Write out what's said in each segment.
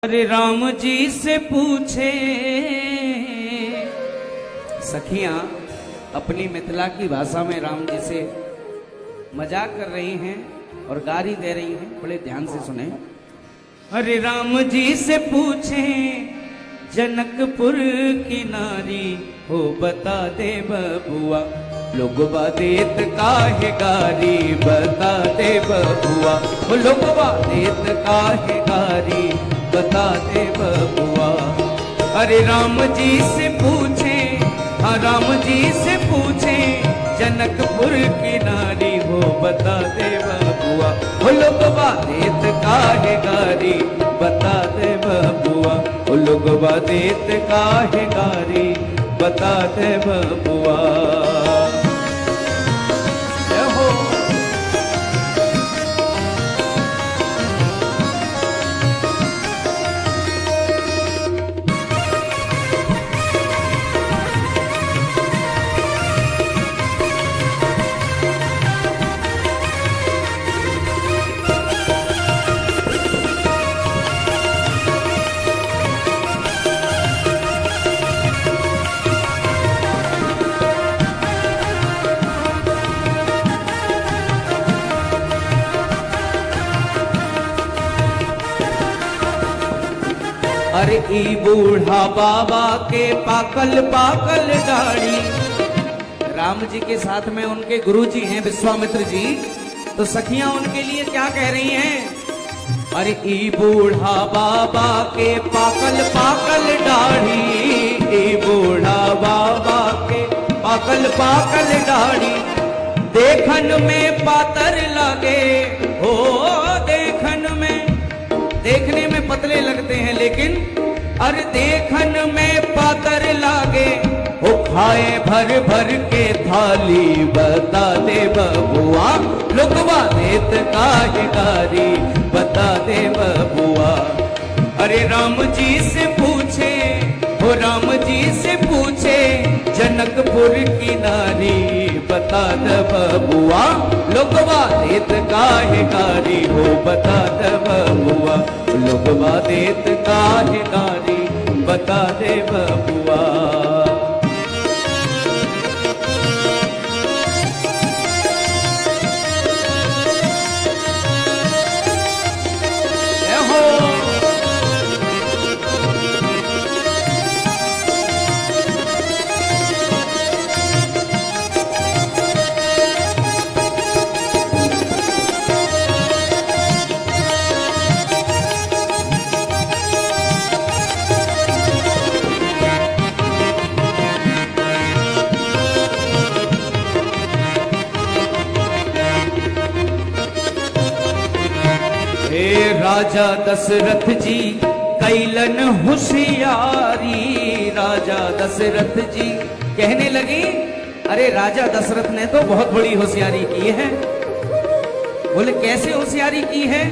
अरे राम जी से पूछे। सखियां अपनी मिथिला की भाषा में राम जी से मजाक कर रही हैं और गाली दे रही हैं, बड़े ध्यान से सुने। अरे राम जी से पूछे जनकपुर की नारी हो बता दे बबुआ, लोगवा देत काहे गारी बता दे बबुआ, वो लोगवा देत काहे गारी बता दे बबुआ। अरे राम जी से पूछे, हाँ राम जी से पूछे जनकपुर की नारी हो बता दे बबुआ, वो लोगवा देत काहे गारी बता दे बबुआ, वो लोगवा देत काहे गारी बता दे बबुआ। अरे ई बूढ़ा बाबा के पाकल पाकल दाढ़ी। राम जी के साथ में उनके गुरुजी हैं विश्वामित्र जी, तो सखियां उनके लिए क्या कह रही हैं? अरे ई बूढ़ा बाबा के पाकल पाकल दाढ़ी, ई बूढ़ा बाबा के पाकल पाकल दाढ़ी, देखन में पातर लगे हो, देखने में पतले लगते हैं लेकिन अरे देखन में पातर लागे, वो खाए भर भर के थाली बता दे बबुआ, लोगवा देत काहे गारी बता दे बबुआ। अरे राम जी से पूछे, वो राम जी से पूछे जनकपुर की नारी बता दे बबुआ, लोगवा देत काहे गारी हो बता दे बबुआ, लोगवा देत काहे गारी बता दे बबुआ। राजा दशरथ जी कैलन होशियारी, राजा दशरथ जी कहने लगे अरे राजा दशरथ ने तो बहुत बड़ी होशियारी की है। बोले कैसे होशियारी की है,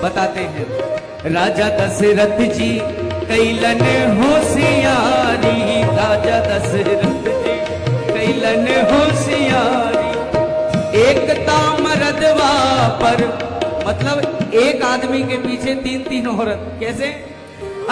बताते हैं। राजा दशरथ जी कैलन होशियारी, राजा दशरथ जी कैलन होशियारी, एक तामरदवा पर, मतलब एक आदमी के पीछे तीन तीन औरत, कैसे?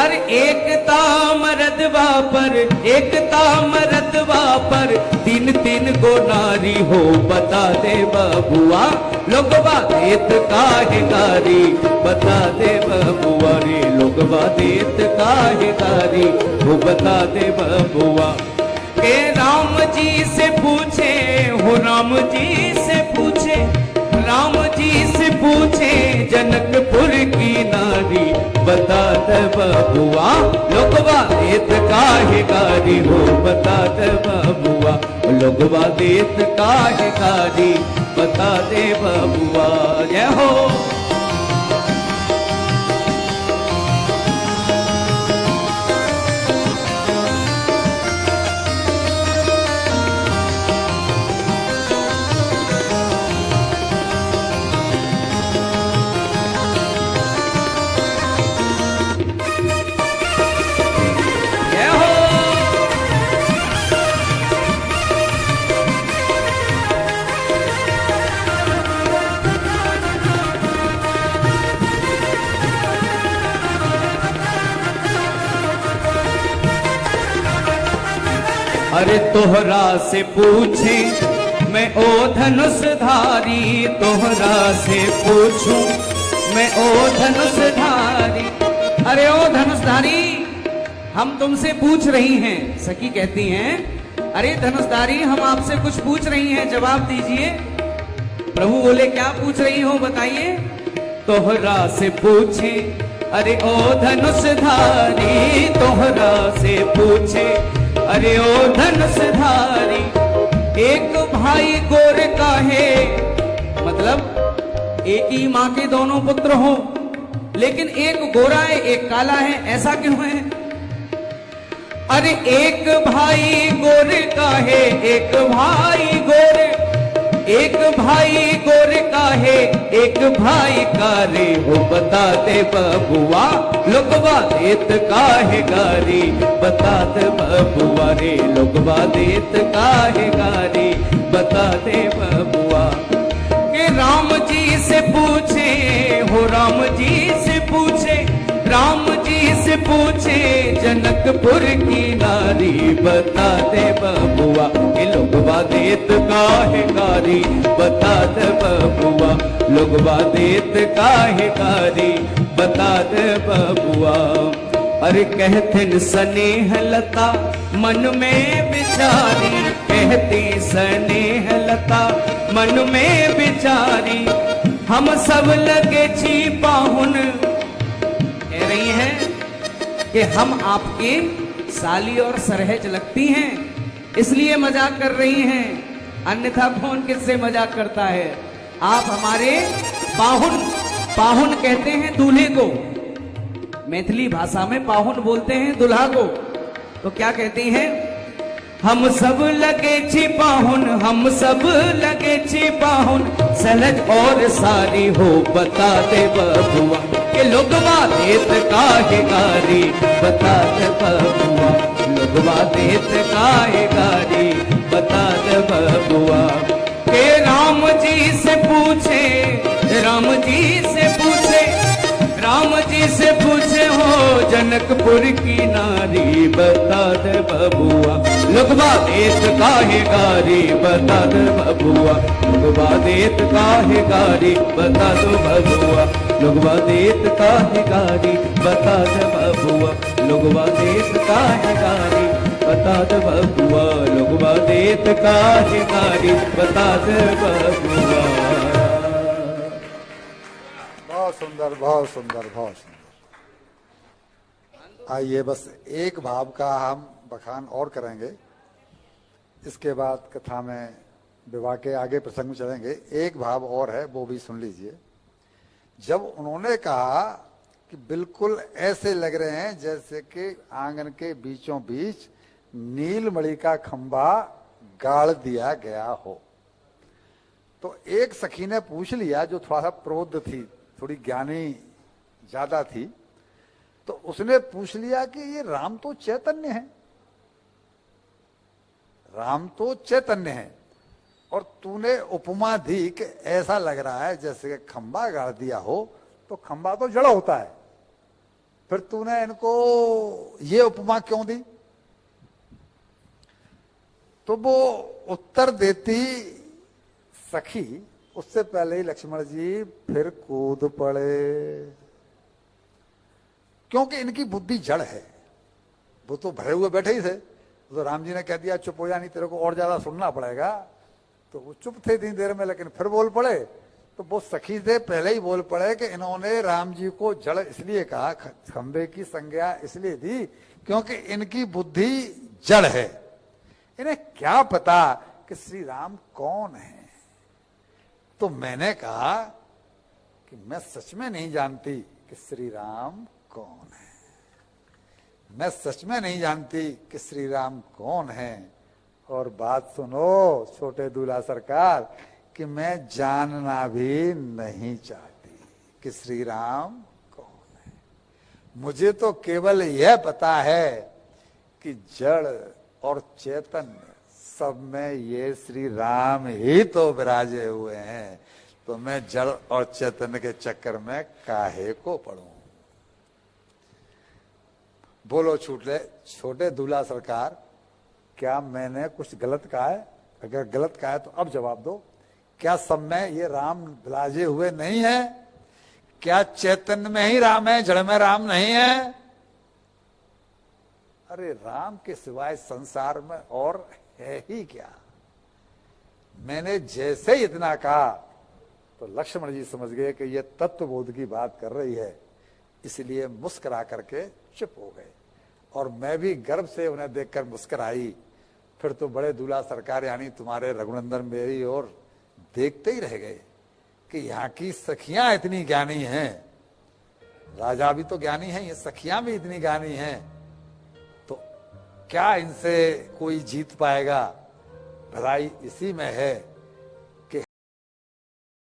अरे एक तामरदवा पर, एक तामरदवा पर तीन तीन गो नारी हो बता दे बबुआ, लोगवा देत काहे गारी बता दे बबुआ, रे लोगवा देत काहे गारी हो बता दे बबुआ। के राम जी से पूछे, हो राम जी से पूछे, राम जी से पूछे जनकपुर की नारी बता दे बबुआ, लोगवा देत काहे गारी हो बता दे बबुआ, लोगवा देत काहे गारी बता दे बबुआ। जय हो। अरे तोहरा से पूछे मैं ओ धनुषधारी, तोहरा से पूछूं मैं ओ धनुषधारी। अरे ओ धनुषधारी, हम तुमसे पूछ रही हैं। सखी कहती हैं, अरे धनुषधारी, हम आपसे कुछ पूछ रही हैं, जवाब दीजिए। प्रभु बोले, क्या पूछ रही हो बताइए। तोहरा से पूछे, अरे ओ धनुषधारी, तोहरा से पूछे, अरे ओ धनुषधारी। एक भाई गोर का है, मतलब एक ही माँ के दोनों पुत्र हो, लेकिन एक गोरा है एक काला है, ऐसा क्यों है? अरे एक भाई गोर का है, एक भाई गोरे, एक भाई गोर का है, एक भाई कारे हो। बता दे बबुआ, लोगवा देत काहे गारी, बता दे बबुआ रे, लोगवा देत काहे गारी, बता दे बबुआ। के राम जी से पूछे हो, राम जी से पूछे, राम जी से पूछे जनकपुर की नारी, बता दे बबुआ ये लोगवा देत काहे गारी, बता दे बबुआ लोगवा देत काहे गारी, बता दे बबुआ। अरे कहथिन स्नेह लता मन में बिचारी, कहती स्नेह लता मन में बिचारी। हम सब लगे छी पाहुन, कह रही हैं कि हम आपके साली और सरहज लगती हैं, इसलिए मजाक कर रही हैं, अन्यथा कौन किससे मजाक करता है। आप हमारे पाहुन, पाहुन कहते हैं दूल्हे को, मैथिली भाषा में पाहुन बोलते हैं दुल्हा को। तो क्या कहती हैं, हम सब लगे छी पाहुन, हम सब लगे छी पाहुन, सलज और सारी हो। बता दे बबुआ के लोगवा देत काहे गारी, बता दे बबुआ लोगवा देत काहे गारी, बता दे बबुआ। के राम जी से पूछे, राम जी से पूछे, राम जी से पूछे हो जनकपुर की नारी, बता दे बबुआ लोगवा देत काहे गारी, बता दे बबुआ लोगवा देत काहे गारी, बता दो बबुआ लोगवा देत काहे गारी, बता दे बबुआ लोगवा देत काहे गारी, बता दे बबुआ लोगवा देत काहे गारी, बता दे बबुआ। बहुत सुंदर, बहुत सुंदर, बहुत सुंदर। आइए बस एक भाव का हम बखान और करेंगे, इसके बाद कथा में विवाह के आगे प्रसंग में चलेंगे। एक भाव और है, वो भी सुन लीजिए। जब उन्होंने कहा कि बिल्कुल ऐसे लग रहे हैं जैसे कि आंगन के बीचों बीच नीलमणि का खंबा गाड़ दिया गया हो, तो एक सखी ने पूछ लिया, जो थोड़ा सा प्रौढ़ थी, थोड़ी ज्ञानी ज्यादा थी, तो उसने पूछ लिया कि ये राम तो चैतन्य है, राम तो चैतन्य है, और तूने उपमा दी कि ऐसा लग रहा है जैसे कि खंबा गाड़ दिया हो, तो खंबा तो जड़ होता है, फिर तूने इनको ये उपमा क्यों दी? तो वो उत्तर देती सखी, उससे पहले ही लक्ष्मण जी फिर कूद पड़े, क्योंकि इनकी बुद्धि जड़ है। वो तो भरे हुए बैठे ही थे, तो राम जी ने कह दिया चुप हो जा, नहीं तेरे को और ज्यादा सुनना पड़ेगा। तो वो चुप थे इतनी देर में, लेकिन फिर बोल पड़े। तो वो सखी से पहले ही बोल पड़े कि इन्होंने राम जी को जड़ इसलिए कहा, खंबे की संज्ञा इसलिए दी क्योंकि इनकी बुद्धि जड़ है। इन्हें क्या पता कि श्री राम कौन है। तो मैंने कहा कि मैं सच में नहीं जानती कि श्री राम कौन है, मैं सच में नहीं जानती कि श्री राम कौन है। और बात सुनो छोटे दूल्हा सरकार, कि मैं जानना भी नहीं चाहती कि श्री राम कौन है। मुझे तो केवल यह पता है कि जड़ और चैतन्य सब में ये श्री राम ही तो विराजे हुए हैं, तो मैं जड़ और चैतन्य के चक्कर में काहे को पड़ूं। बोलो छूट ले छोटे दूल्हा सरकार, क्या मैंने कुछ गलत कहा है? अगर गलत कहा है तो अब जवाब दो। क्या सब में ये राम विराजे हुए नहीं है? क्या चैतन्य में ही राम है, जड़ में राम नहीं है? अरे राम के सिवाय संसार में और है ही क्या? मैंने जैसे ही इतना कहा तो लक्ष्मण जी समझ गए कि ये तत्वबोध की बात कर रही है, इसलिए मुस्कुरा करके चुप हो गए। और मैं भी गर्व से उन्हें देखकर मुस्कुराई। फिर तो बड़े दूल्हा सरकार यानी तुम्हारे रघुनंदन मेरी ओर देखते ही रह गए कि यहाँ की सखियां इतनी ज्ञानी हैं, राजा भी तो ज्ञानी है, ये सखियां भी इतनी ज्ञानी हैं, तो क्या इनसे कोई जीत पाएगा? भलाई इसी में है